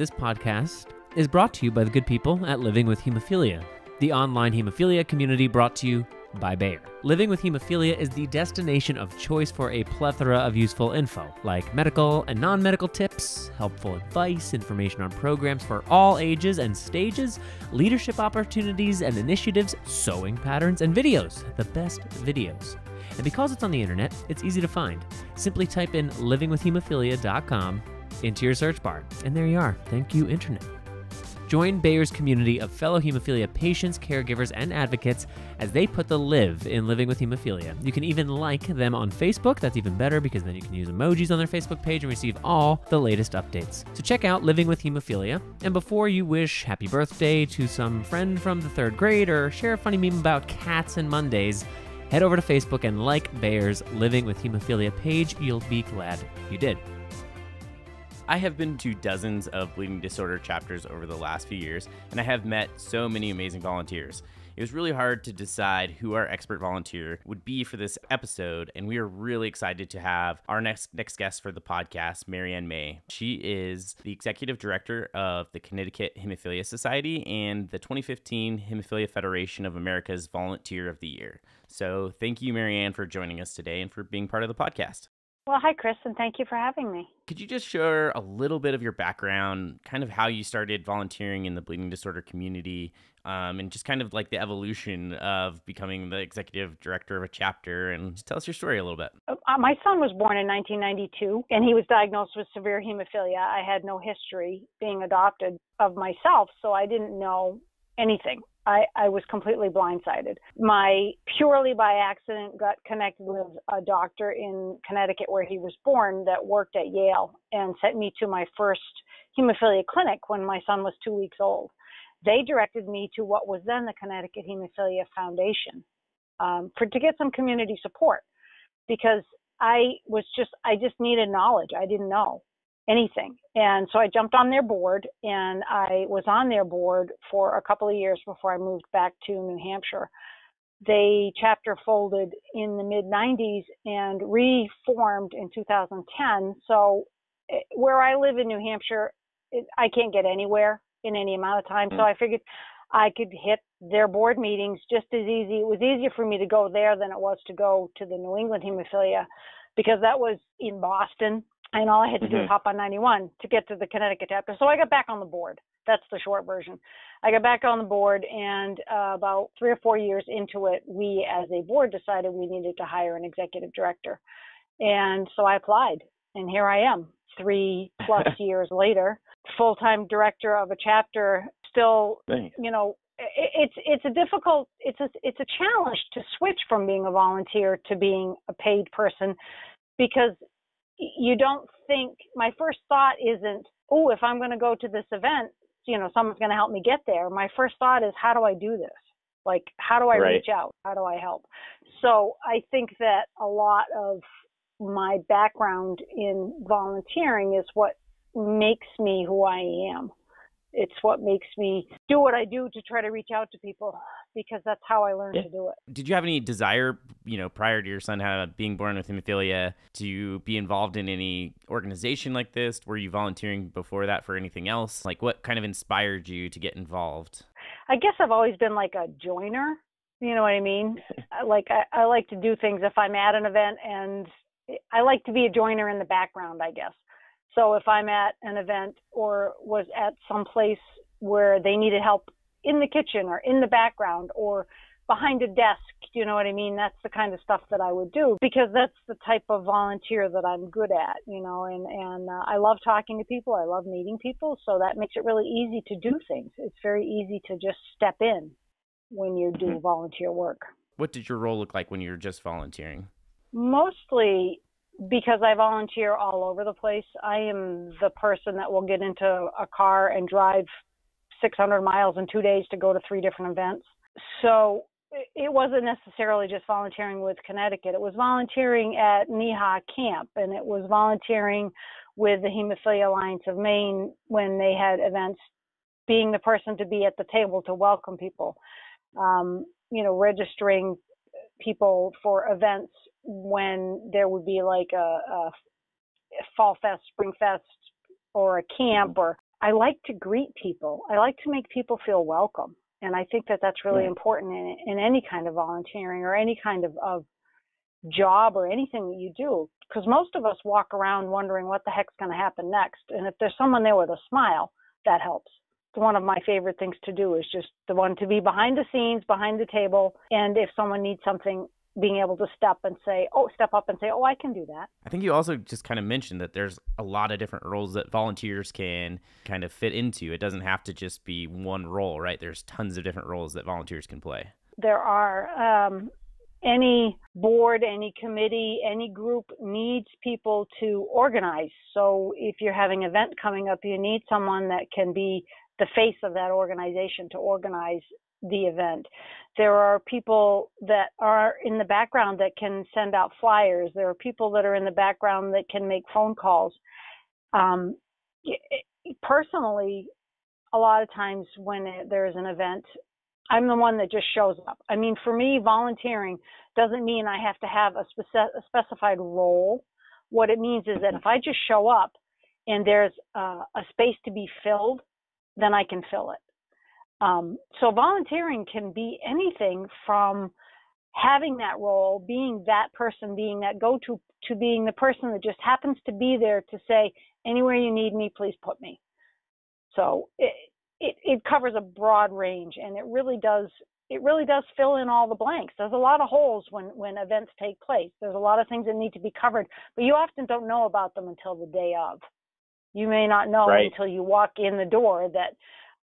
this podcast is brought to you by the good people at Living with Hemophilia, the online hemophilia community brought to you by Bayer. Living with Hemophilia is the destination of choice for a plethora of useful info, like medical and non-medical tips, helpful advice, information on programs for all ages and stages, leadership opportunities and initiatives, sewing patterns, and videos, the best videos. And because it's on the internet, it's easy to find. Simply type in livingwithhemophilia.com into your search bar, and there you are. Thank you, Internet. Join Bayer's community of fellow hemophilia patients, caregivers, and advocates as they put the live in living with hemophilia. You can even like them on Facebook. That's even better because then you can use emojis on their Facebook page and receive all the latest updates. So check out Living with Hemophilia. And before you wish happy birthday to some friend from the third grade or share a funny meme about cats and Mondays, head over to Facebook and like Bayer's Living with Hemophilia page. You'll be glad you did. I have been to dozens of bleeding disorder chapters over the last few years, and I have met so many amazing volunteers. It was really hard to decide who our expert volunteer would be for this episode, and we are really excited to have our next guest for the podcast, Maryann May. She is the Executive Director of the Connecticut Hemophilia Society and the 2015 Hemophilia Federation of America's Volunteer of the Year. So thank you, Maryann, for joining us today and for being part of the podcast. Well, hi, Chris, and thank you for having me. Could you just share a little bit of your background, kind of how you started volunteering in the bleeding disorder community, and just kind of like the evolution of becoming the executive director of a chapter, and just tell us your story a little bit. My son was born in 1992, and he was diagnosed with severe hemophilia. I had no history being adopted of myself, so I didn't know anything. I was completely blindsided. Purely by accident, got connected with a doctor in Connecticut where he was born that worked at Yale and sent me to my first hemophilia clinic when my son was 2 weeks old. They directed me to what was then the Connecticut Hemophilia Foundation to get some community support because I just needed knowledge. I didn't know anything. And so I jumped on their board, and I was on their board for a couple of years before I moved back to New Hampshire. The chapter folded in the mid-90s and reformed in 2010. So where I live in New Hampshire, I can't get anywhere in any amount of time. So I figured I could hit their board meetings just as easy. It was easier for me to go there than it was to go to the New England Hemophilia because that was in Boston. And all I had to do was hop on 91 to get to the Connecticut chapter. So I got back on the board. That's the short version. I got back on the board, and about 3 or 4 years into it, we as a board decided we needed to hire an executive director. And so I applied, and here I am, 3+ years later, full-time director of a chapter. Still, you know, it's a difficult, it's a challenge to switch from being a volunteer to being a paid person because you don't think, my first thought isn't, oh, if I'm going to go to this event, you know, someone's going to help me get there. My first thought is, how do I do this? Like, how do I reach out? How do I help? So I think that a lot of my background in volunteering is what makes me who I am. It's what makes me do what I do to try to reach out to people because that's how I learned to do it. Did you have any desire, you know, prior to your son being born with hemophilia, to be involved in any organization like this? Were you volunteering before that for anything else? Like, what kind of inspired you to get involved? I guess I've always been like a joiner. You know what I mean? I like to do things if I'm at an event, and I like to be a joiner in the background, I guess. So if I'm at an event or was at some place where they needed help in the kitchen or in the background or behind a desk, you know what I mean? That's the kind of stuff that I would do because that's the type of volunteer that I'm good at, you know, and I love talking to people. I love meeting people. So that makes it really easy to do things. It's very easy to just step in when you do volunteer work. What did your role look like when you were just volunteering? Mostly because I volunteer all over the place. I am the person that will get into a car and drive 600 miles in 2 days to go to 3 different events. So it wasn't necessarily just volunteering with Connecticut. It was volunteering at NEHA camp, and it was volunteering with the Hemophilia Alliance of Maine when they had events, being the person to be at the table to welcome people, you know, registering people for events when there would be like a fall fest, spring fest, or a camp, or I like to greet people. I like to make people feel welcome. And I think that that's really important in any kind of volunteering or any kind of job or anything that you do. Because most of us walk around wondering what the heck's going to happen next. And if there's someone there with a smile, that helps. One of my favorite things to do is just the one to be behind the scenes, behind the table. And if someone needs something, being able to step up and say, oh, I can do that. I think you also just kind of mentioned that there's a lot of different roles that volunteers can kind of fit into. It doesn't have to just be one role, right? There's tons of different roles that volunteers can play. There are. Any board, any committee, any group needs people to organize. So if you're having an event coming up, you need someone that can be the face of that organization to organize the event. There are people that are in the background that can send out flyers. There are people that are in the background that can make phone calls. Personally, a lot of times when there's an event, I'm the one that just shows up. I mean, for me, volunteering doesn't mean I have to have a specified role. What it means is that if I just show up and there's a space to be filled, then I can fill it. So volunteering can be anything from having that role, being that person, being that go-to, to being the person that just happens to be there to say, anywhere you need me, please put me. So it covers a broad range, and it really does fill in all the blanks. There's a lot of holes when events take place. There's a lot of things that need to be covered, but you often don't know about them until the day of. You may not know until you walk in the door that,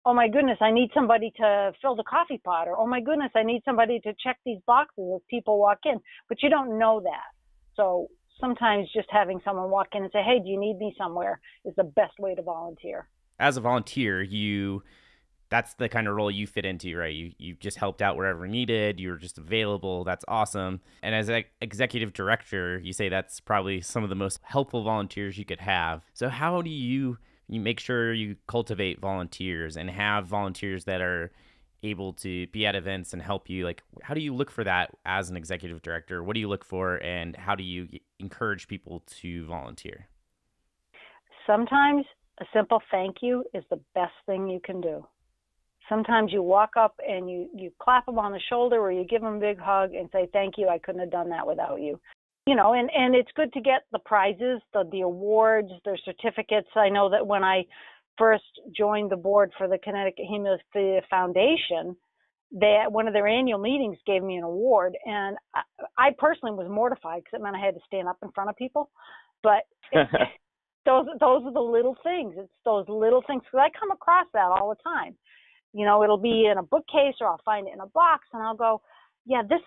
oh my goodness, I need somebody to fill the coffee pot, or oh my goodness, I need somebody to check these boxes as people walk in, but you don't know that. So sometimes just having someone walk in and say, hey, do you need me somewhere, is the best way to volunteer. As a volunteer, that's the kind of role you fit into, right? You just helped out wherever needed. You were just available. That's awesome. And as an executive director, you say that's probably some of the most helpful volunteers you could have. So how do you make sure you cultivate volunteers and have volunteers that are able to be at events and help you? Like, how do you look for that as an executive director? What do you look for, and how do you encourage people to volunteer? Sometimes a simple thank you is the best thing you can do. Sometimes you walk up and you clap them on the shoulder, or you give them a big hug and say, thank you, I couldn't have done that without you. You know, and it's good to get the prizes, the awards, the certificates. I know that when I first joined the board for the Connecticut Hemophilia Foundation, one of their annual meetings gave me an award, and I personally was mortified because it meant I had to stand up in front of people. But those are the little things. It's those little things, because I come across that all the time. You know, it'll be in a bookcase, or I'll find it in a box, and I'll go, yeah, that's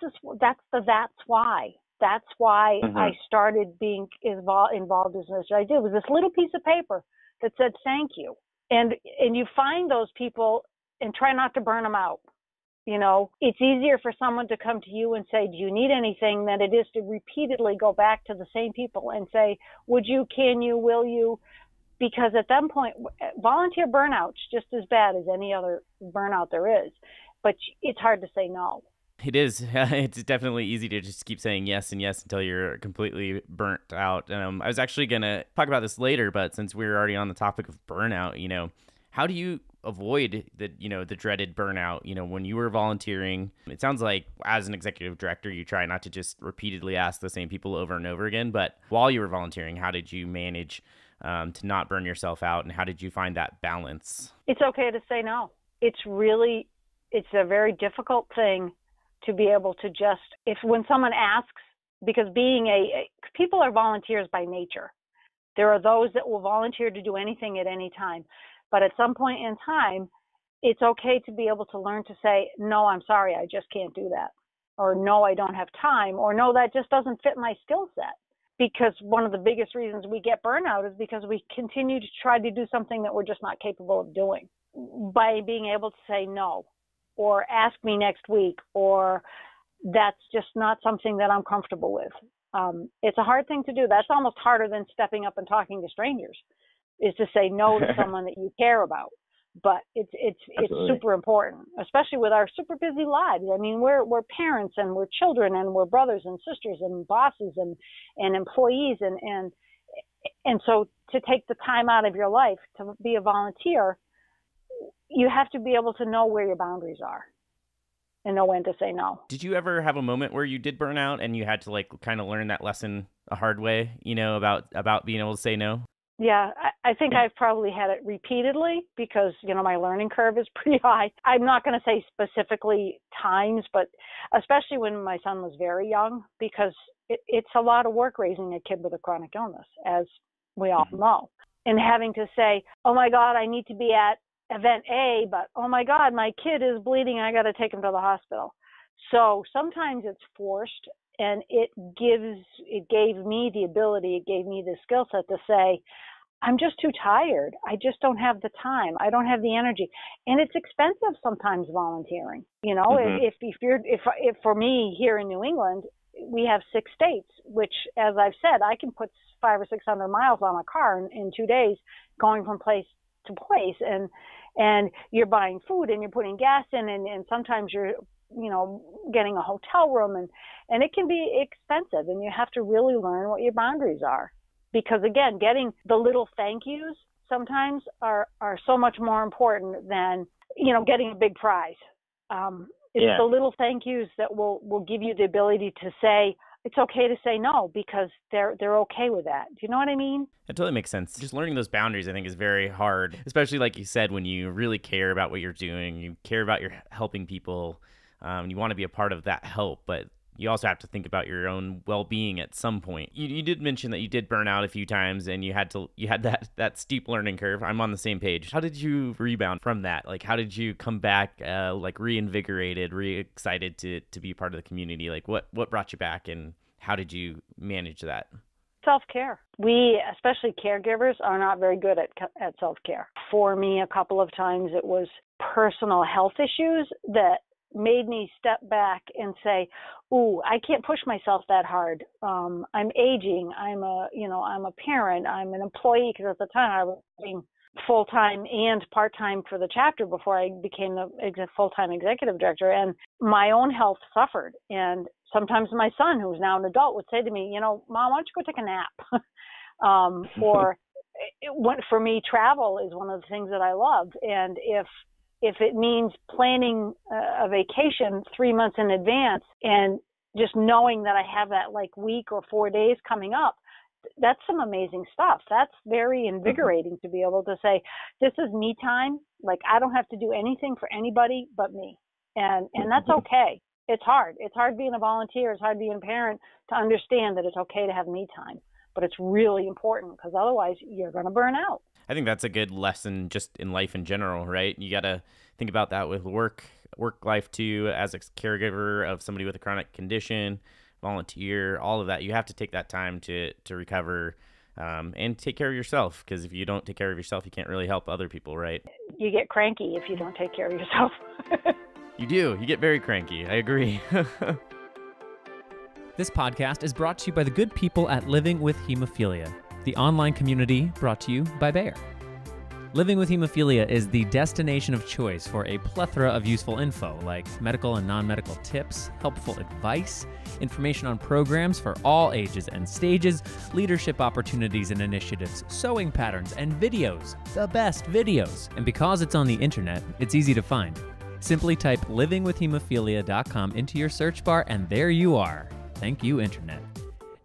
why. That's why I started being involved as I did. It was this little piece of paper that said thank you. And you find those people and try not to burn them out. You know, it's easier for someone to come to you and say, do you need anything, than it is to repeatedly go back to the same people and say, would you, can you, will you? Because at that point, volunteer burnout's just as bad as any other burnout there is. But it's hard to say no. It is. It's definitely easy to just keep saying yes and yes until you're completely burnt out. I was actually going to talk about this later, but since we're already on the topic of burnout, you know, how do you avoid the dreaded burnout? You know, when you were volunteering, it sounds like as an executive director, you try not to just repeatedly ask the same people over and over again. But while you were volunteering, how did you manage to not burn yourself out, and how did you find that balance? It's okay to say no. It's a very difficult thing to be able to just, when someone asks, because people are volunteers by nature. There are those that will volunteer to do anything at any time. But at some point in time, it's okay to be able to learn to say, no, I'm sorry, I just can't do that. Or no, I don't have time. Or no, that just doesn't fit my skill set. Because one of the biggest reasons we get burnout is because we continue to try to do something that we're just not capable of doing. By being able to say no, or ask me next week, or that's just not something that I'm comfortable with. It's a hard thing to do. That's almost harder than stepping up and talking to strangers, is to say no to someone that you care about. But it's super important, especially with our super busy lives. I mean, we're parents, and we're children, and we're brothers and sisters and bosses and employees, and And so to take the time out of your life to be a volunteer, you have to be able to know where your boundaries are and know when to say no. Did you ever have a moment where you did burn out and you had to like kind of learn that lesson a hard way, about being able to say no? Yeah, I think I've probably had it repeatedly because, my learning curve is pretty high. I'm not going to say specifically times, but especially when my son was very young, because it's a lot of work raising a kid with a chronic illness, as we all know. And having to say, oh my God, I need to be at event A, but oh my God, my kid is bleeding. I got to take him to the hospital. So sometimes it's forced, and it gave me the skill set to say, I'm just too tired. I just don't have the time. I don't have the energy. And it's expensive sometimes volunteering. If for me here in New England, we have 6 states, which, as I've said, I can put 500 or 600 miles on a car in 2 days going from place to place. And you're buying food and you're putting gas in, and sometimes you're getting a hotel room, and it can be expensive, and you have to really learn what your boundaries are. Because again, getting the little thank yous sometimes are so much more important than, getting a big prize. It's the little thank yous that will give you the ability to say, it's okay to say no, because they're okay with that. Do you know what I mean? That totally makes sense. Just learning those boundaries, I think, is very hard, especially like you said, when you really care about what you're doing, you care about your helping people, you want to be a part of that help, but you also have to think about your own well-being at some point. You did mention that you did burn out a few times and you had that steep learning curve. I'm on the same page. How did you rebound from that? Like, how did you come back, reinvigorated, re-excited to be part of the community? Like, what brought you back, and how did you manage that? Self-care. We, especially caregivers, are not very good at self-care. For me, a couple of times it was personal health issues that made me step back and say, ooh, I can't push myself that hard. I'm aging. I'm a parent. I'm an employee, because at the time I was working full-time and part-time for the chapter before I became the full-time executive director. And my own health suffered. And sometimes my son, who's now an adult, would say to me, Mom, why don't you go take a nap? For me, travel is one of the things that I love. And if it means planning a vacation 3 months in advance and just knowing that I have that week or 4 days coming up, that's some amazing stuff. That's very invigorating to be able to say, this is me time. I don't have to do anything for anybody but me. And that's okay. It's hard. It's hard being a volunteer. It's hard being a parent to understand that it's okay to have me time. But it's really important, because otherwise you're going to burn out. I think that's a good lesson just in life in general, right? You got to think about that with work life too, as a caregiver of somebody with a chronic condition, volunteer, all of that. You have to take that time to recover and take care of yourself, because if you don't take care of yourself, you can't really help other people, right? You get cranky if you don't take care of yourself. You do. You get very cranky. I agree. This podcast is brought to you by the good people at Living with Hemophilia, the online community brought to you by Bayer. Living with Hemophilia is the destination of choice for a plethora of useful info, like medical and non-medical tips, helpful advice, information on programs for all ages and stages, leadership opportunities and initiatives, sewing patterns, and videos, the best videos. And because it's on the internet, it's easy to find. Simply type livingwithhemophilia.com into your search bar, and there you are. Thank you, Internet.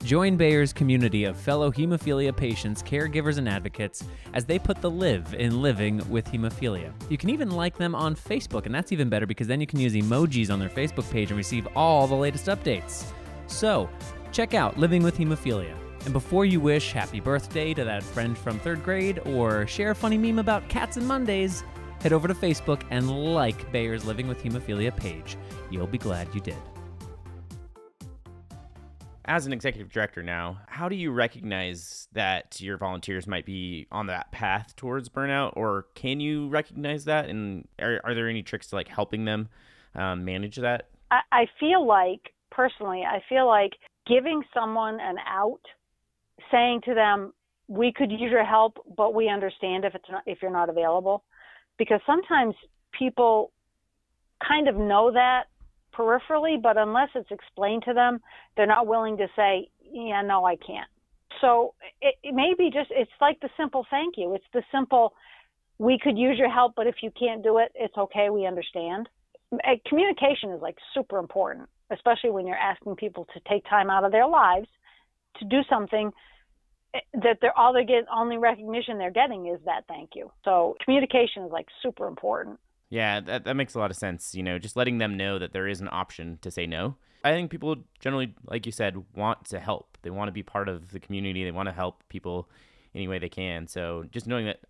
Join Bayer's community of fellow hemophilia patients, caregivers, and advocates as they put the live in living with hemophilia. You can even like them on Facebook, and that's even better because then you can use emojis on their Facebook page and receive all the latest updates. So, check out Living with Hemophilia. And before you wish happy birthday to that friend from 3rd grade or share a funny meme about cats and Mondays, head over to Facebook and like Bayer's Living with Hemophilia page. You'll be glad you did. As an executive director now, how do you recognize that your volunteers might be on that path towards burnout, or can you recognize that? And are there any tricks to helping them manage that? I feel like, personally, giving someone an out, saying to them, we could use your help, but we understand if you're not available. Because sometimes people kind of know that peripherally, but unless it's explained to them, they're not willing to say, yeah, no, I can't. So it may be just, it's like the simple thank you. It's the simple, we could use your help, but if you can't do it, it's okay. We understand. Communication is like super important, especially when you're asking people to take time out of their lives to do something that only recognition they're getting is that thank you. So communication is like super important. Yeah, that makes a lot of sense. Just letting them know that there is an option to say no. I think people generally, like you said, want to help. They want to be part of the community. They want to help people any way they can. So just knowing that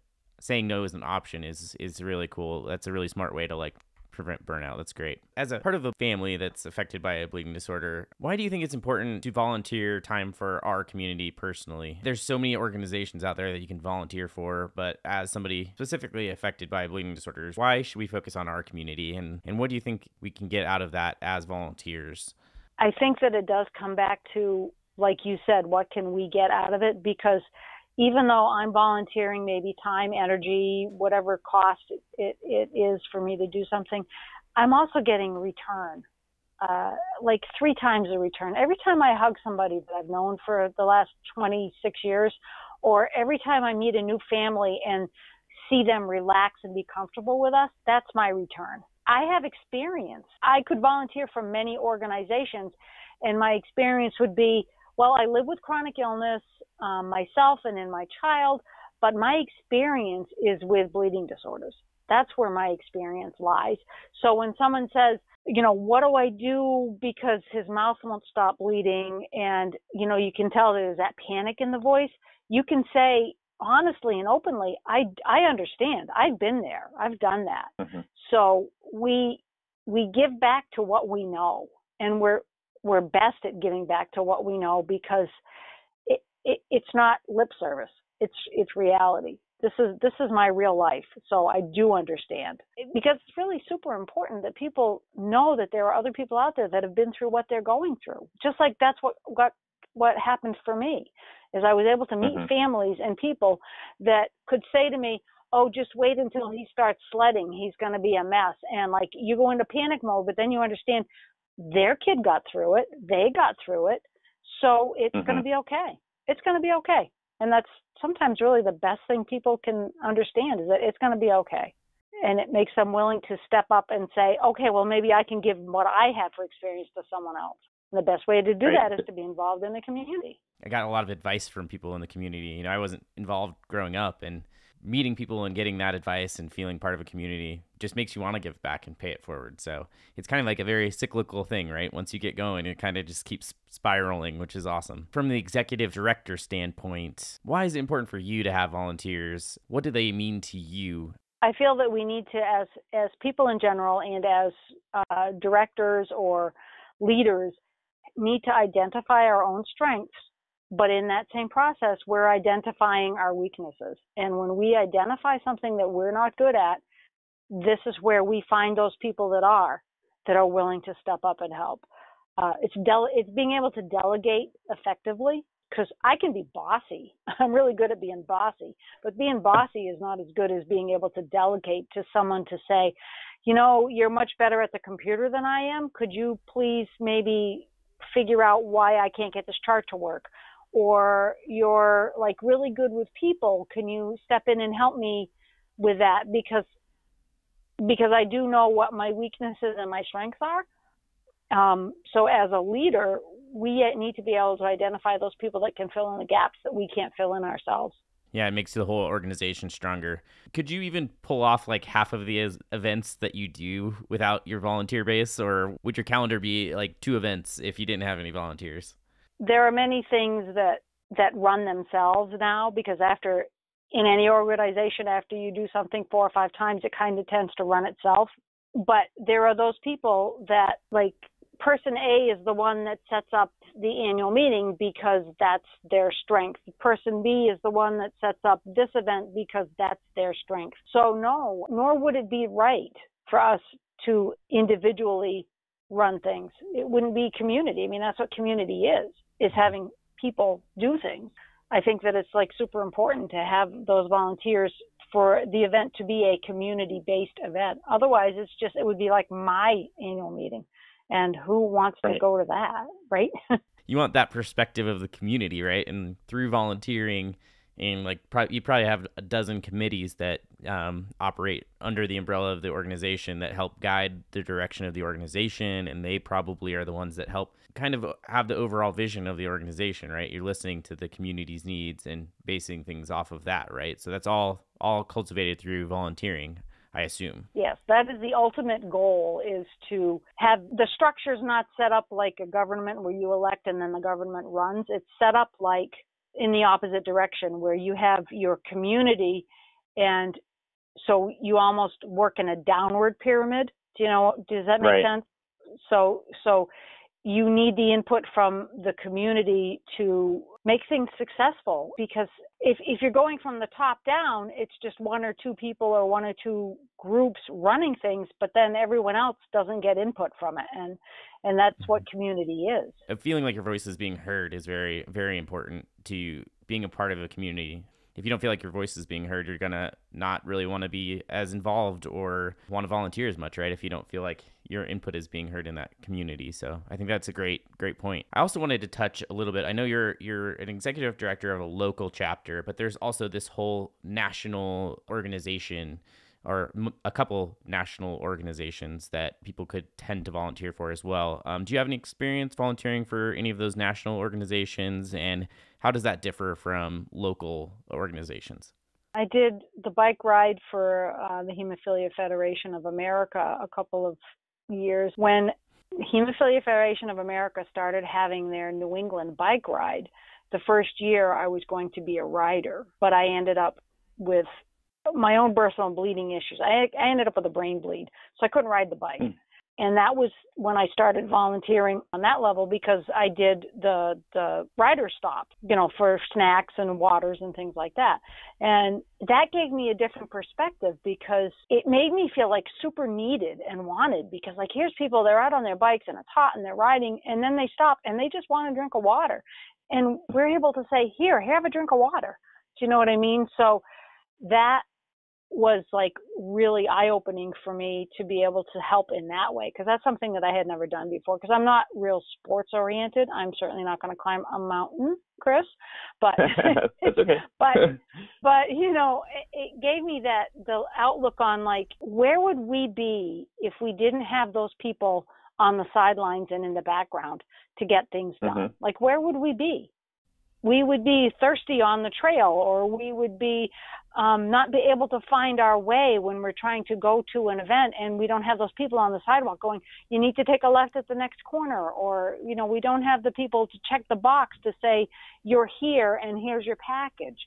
saying no is an option is really cool. That's a really smart way to prevent burnout. That's great. As a part of a family that's affected by a bleeding disorder, why do you think it's important to volunteer time for our community personally? There's so many organizations out there that you can volunteer for, but as somebody specifically affected by bleeding disorders, why should we focus on our community? And what do you think we can get out of that as volunteers? I think that it does come back to, like you said, what can we get out of it? Because even though I'm volunteering maybe time, energy, whatever cost it is for me to do something, I'm also getting return, like 3 times the return. Every time I hug somebody that I've known for the last 26 years, or every time I meet a new family and see them relax and be comfortable with us, that's my return. I have experience. I could volunteer for many organizations, and my experience would be, well, I live with chronic illness myself and in my child, but my experience is with bleeding disorders. That's where my experience lies. So when someone says, what do I do because his mouth won't stop bleeding, and, you can tell there's that panic in the voice, you can say honestly and openly, I understand. I've been there. I've done that. Mm-hmm. So we give back to what we know, and we're best at giving back to what we know because it's not lip service. It's reality. This is my real life. So I do understand, because it's really super important that people know that there are other people out there that have been through what they're going through. Just like that's what happened for me, is I was able to meet families and people that could say to me, oh, just wait until he starts sledding. He's going to be a mess. And you go into panic mode, but then you understand their kid got through it. They got through it. So it's going to be okay. It's going to be okay. And that's sometimes really the best thing people can understand, is that it's going to be okay. And it makes them willing to step up and say, okay, well, maybe I can give what I have for experience to someone else. And the best way to do that is to be involved in the community. I got a lot of advice from people in the community. I wasn't involved growing up, and meeting people and getting that advice and feeling part of a community just makes you want to give back and pay it forward. So it's kind of like a very cyclical thing, right? Once you get going, it kind of just keeps spiraling, which is awesome. From the executive director standpoint, why is it important for you to have volunteers? What do they mean to you? I feel that we need to, as people in general, and as directors or leaders, need to identify our own strengths. But in that same process, we're identifying our weaknesses. And when we identify something that we're not good at, this is where we find those people that are willing to step up and help. It's being able to delegate effectively, because I can be bossy. I'm really good at being bossy. But being bossy is not as good as being able to delegate to someone to say, you're much better at the computer than I am. Could you please maybe figure out why I can't get this chart to work? Or you're really good with people. Can you step in and help me with that? Because I do know what my weaknesses and my strengths are. So as a leader, we need to be able to identify those people that can fill in the gaps that we can't fill in ourselves. Yeah, it makes the whole organization stronger. Could you even pull off half of the events that you do without your volunteer base? Or would your calendar be 2 events if you didn't have any volunteers? There are many things that run themselves now, because in any organization, after you do something 4 or 5 times, it kind of tends to run itself. But there are those people that, person A is the one that sets up the annual meeting because that's their strength. Person B is the one that sets up this event because that's their strength. So no, nor would it be right for us to individually run things. It wouldn't be community. I mean, that's what community is having people do things. I think that it's super important to have those volunteers for the event to be a community-based event. Otherwise, it would be like my annual meeting. And who wants to go to that, right? you want that perspective of the community, right? And through volunteering, and like you probably have a dozen committees that operate under the umbrella of the organization that help guide the direction of the organization, and they probably are the ones that help kind of have the overall vision of the organization, right? You're listening to the community's needs and basing things off of that, right? So that's all cultivated through volunteering, I assume. Yes, that is the ultimate goal, is to have the structures not set up like a government where you elect and then the government runs. It's set up like in the opposite direction, where you have your community, and so you almost work in a downward pyramid. Does that make sense? So you need the input from the community to make things successful, because if you're going from the top down, it's just one or two people or one or two groups running things, but then everyone else doesn't get input from it. And that's what community is. Feeling like your voice is being heard is very, very important to being a part of a community. If you don't feel like your voice is being heard, you're going to not really want to be as involved or want to volunteer as much, right? If you don't feel like your input is being heard in that community. So I think that's a great point. I also wanted to touch a little bit. I know you're an executive director of a local chapter, but there's also this whole national organization, or a couple national organizations that people could tend to volunteer for as well. Do you have any experience volunteering for any of those national organizations, and how does that differ from local organizations? I did the bike ride for the Hemophilia Federation of America a couple of years. When Hemophilia Federation of America started having their New England bike ride, the first year I was going to be a rider, but I ended up with my own personal bleeding issues. I ended up with a brain bleed, so I couldn't ride the bike. And that was when I started volunteering on that level, because I did the rider stop, for snacks and waters and things like that. And that gave me a different perspective, because it made me feel like super needed and wanted, because like, here's people, they're out on their bikes and it's hot and they're riding, and then they stop and they just want a drink of water. And we're able to say, here, have a drink of water. Do you know what I mean? So that was like really eye-opening for me to be able to help in that way, because that's something that I had never done before, because I'm not real sports oriented. I'm certainly not going to climb a mountain, Chris, but that's okay. but it gave me the outlook on like, where would we be if we didn't have those people on the sidelines and in the background to get things done? Like, where would we be? We would be thirsty on the trail, or we would be not be able to find our way when we're trying to go to an event and we don't have those people on the sidewalk going, you need to take a left at the next corner, or, we don't have the people to check the box to say, you're here and here's your package.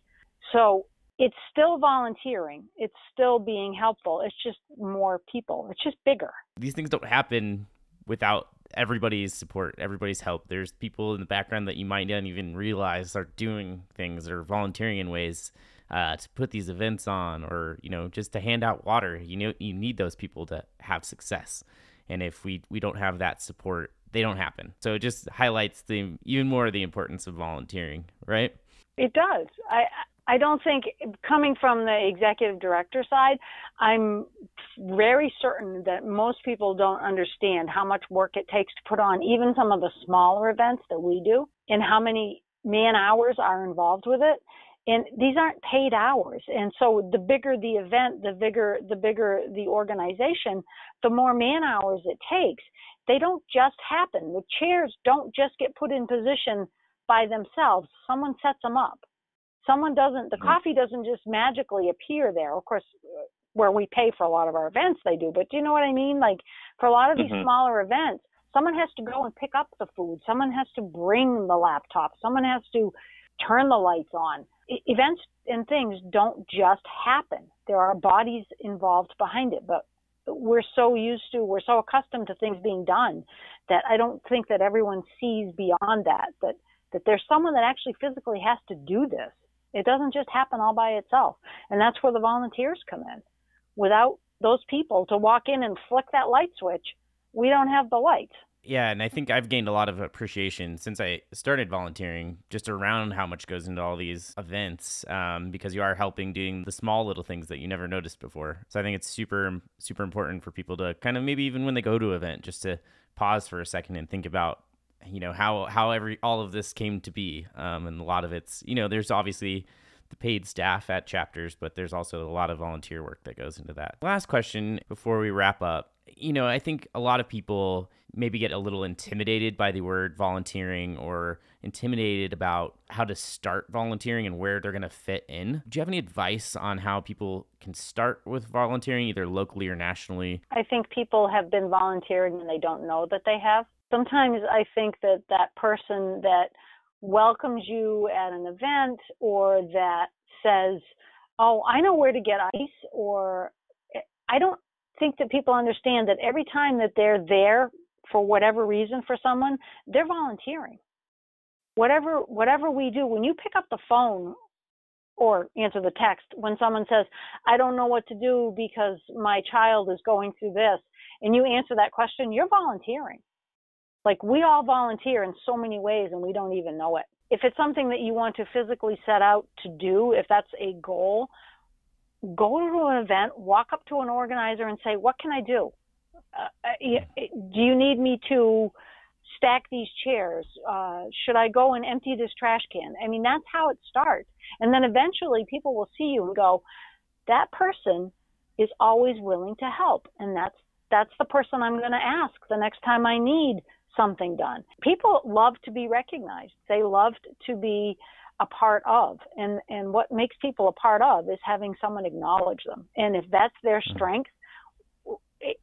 So it's still volunteering. It's still being helpful. It's just more people. It's just bigger. These things don't happen without everybody's support, everybody's help. There's people in the background that you might not even realize are doing things or volunteering in ways to put these events on, or, just to hand out water. You need those people to have success. And if we don't have that support, they don't happen. So it just highlights even more the importance of volunteering, right? It does. I don't think, coming from the executive director side, I'm very certain that most people don't understand how much work it takes to put on even some of the smaller events that we do, and how many man hours are involved with it. And these aren't paid hours. And so the bigger the event, the bigger the organization, the more man hours it takes. They don't just happen. The chairs don't just get put in position by themselves. Someone sets them up. Someone doesn't, the coffee doesn't just magically appear there. Of course, where we pay for a lot of our events, they do. But do you know what I mean? Like, for a lot of these smaller events, someone has to go and pick up the food. Someone has to bring the laptop. Someone has to turn the lights on. Events and things don't just happen. There are bodies involved behind it. But we're so accustomed to things being done that I don't think that everyone sees beyond that there's someone that actually physically has to do this. It doesn't just happen all by itself. And that's where the volunteers come in. Without those people to walk in and flick that light switch, we don't have the lights. Yeah, and I think I've gained a lot of appreciation since I started volunteering just around how much goes into all these events, because you are helping doing the small little things that you never noticed before. So I think it's super, super important for people to kind of, maybe even when they go to an event, just to pause for a second and think about how all of this came to be. And a lot of it's, there's obviously the paid staff at chapters, but there's also a lot of volunteer work that goes into that. Last question before we wrap up. I think a lot of people maybe get a little intimidated by the word volunteering or intimidated about how to start volunteering and where they're going to fit in. Do you have any advice on how people can start with volunteering, either locally or nationally? I think people have been volunteering and they don't know that they have. Sometimes I think that person that welcomes you at an event or that says, oh, I know where to get ice, or I don't think that people understand that every time that they're there for whatever reason for someone, they're volunteering. Whatever we do, when you pick up the phone or answer the text, when someone says, I don't know what to do because my child is going through this, and you answer that question, you're volunteering. Like, we all volunteer in so many ways and we don't even know it. If it's something that you want to physically set out to do, if that's a goal, go to an event, walk up to an organizer and say, what can I do? Do you need me to stack these chairs? Should I go and empty this trash can? I mean, that's how it starts. And then eventually people will see you and go, that person is always willing to help. And that's the person I'm going to ask the next time I need something done. People love to be recognized. They love to be a part of. And what makes people a part of is having someone acknowledge them. And if that's their strength,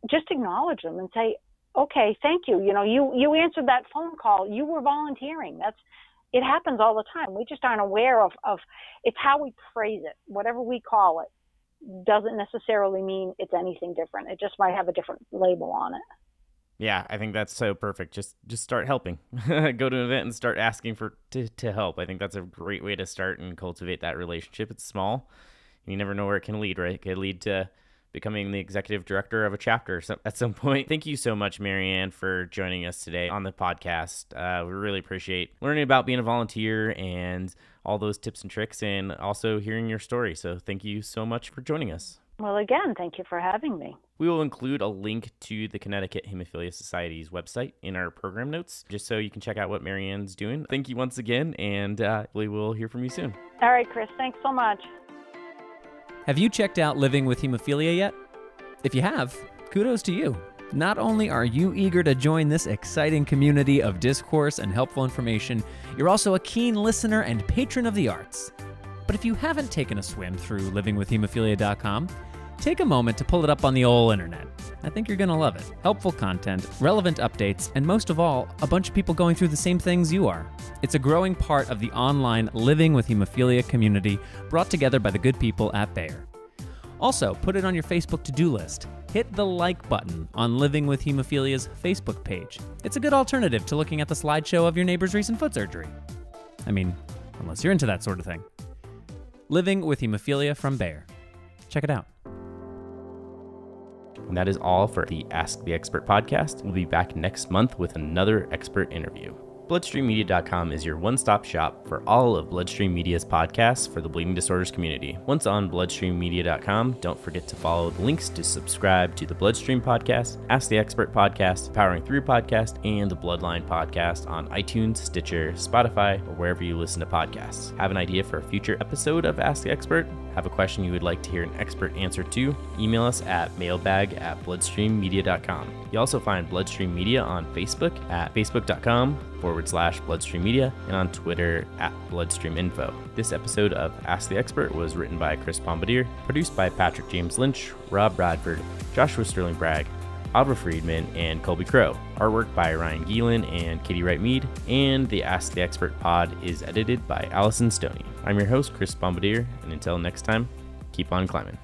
just acknowledge them and say, okay, thank you. You answered that phone call. You were volunteering. It happens all the time. We just aren't aware of it's how we phrase it. Whatever we call it doesn't necessarily mean it's anything different. It just might have a different label on it. Yeah, I think that's so perfect. Just start helping. Go to an event and start asking to help. I think that's a great way to start and cultivate that relationship. It's small. You never know where it can lead, right? It could lead to becoming the executive director of a chapter at some point. Thank you so much, Maryann, for joining us today on the podcast. We really appreciate learning about being a volunteer and all those tips and tricks, and also hearing your story. So thank you so much for joining us. Well, again, thank you for having me. We will include a link to the Connecticut Hemophilia Society's website in our program notes, just so you can check out what Maryann's doing. Thank you once again, and we will hear from you soon. All right, Chris, thanks so much. Have you checked out Living with Hemophilia yet? If you have, kudos to you. Not only are you eager to join this exciting community of discourse and helpful information, you're also a keen listener and patron of the arts. But if you haven't taken a swim through livingwithhemophilia.com, take a moment to pull it up on the ol' internet. I think you're going to love it. Helpful content, relevant updates, and most of all, a bunch of people going through the same things you are. It's a growing part of the online Living with Hemophilia community brought together by the good people at Bayer. Also, put it on your Facebook to-do list. Hit the like button on Living with Hemophilia's Facebook page. It's a good alternative to looking at the slideshow of your neighbor's recent foot surgery. I mean, unless you're into that sort of thing. Living with Hemophilia from Bayer. Check it out. And that is all for the Ask the Expert podcast. We'll be back next month with another expert interview. BloodstreamMedia.com is your one-stop shop for all of Bloodstream Media's podcasts for the bleeding disorders community. Once on BloodstreamMedia.com, don't forget to follow the links to subscribe to the Bloodstream podcast, Ask the Expert podcast, Powering Through podcast, and the Bloodline podcast on iTunes, Stitcher, Spotify, or wherever you listen to podcasts. Have an idea for a future episode of Ask the Expert? Have a question you would like to hear an expert answer to? Email us at mailbag@bloodstreammedia.com. You also find Bloodstream Media on Facebook at facebook.com/Bloodstream Media and on Twitter at Bloodstream Info. This episode of Ask the Expert was written by Chris Bombardier, produced by Patrick James Lynch, Rob Bradford, Joshua Sterling Bragg, Alva Friedman, and Colby Crow. Artwork by Ryan Geelan and Katie Wright Mead, and the Ask the Expert pod is edited by Allison Stoney. I'm your host, Chris Bombardier, and until next time, keep on climbing.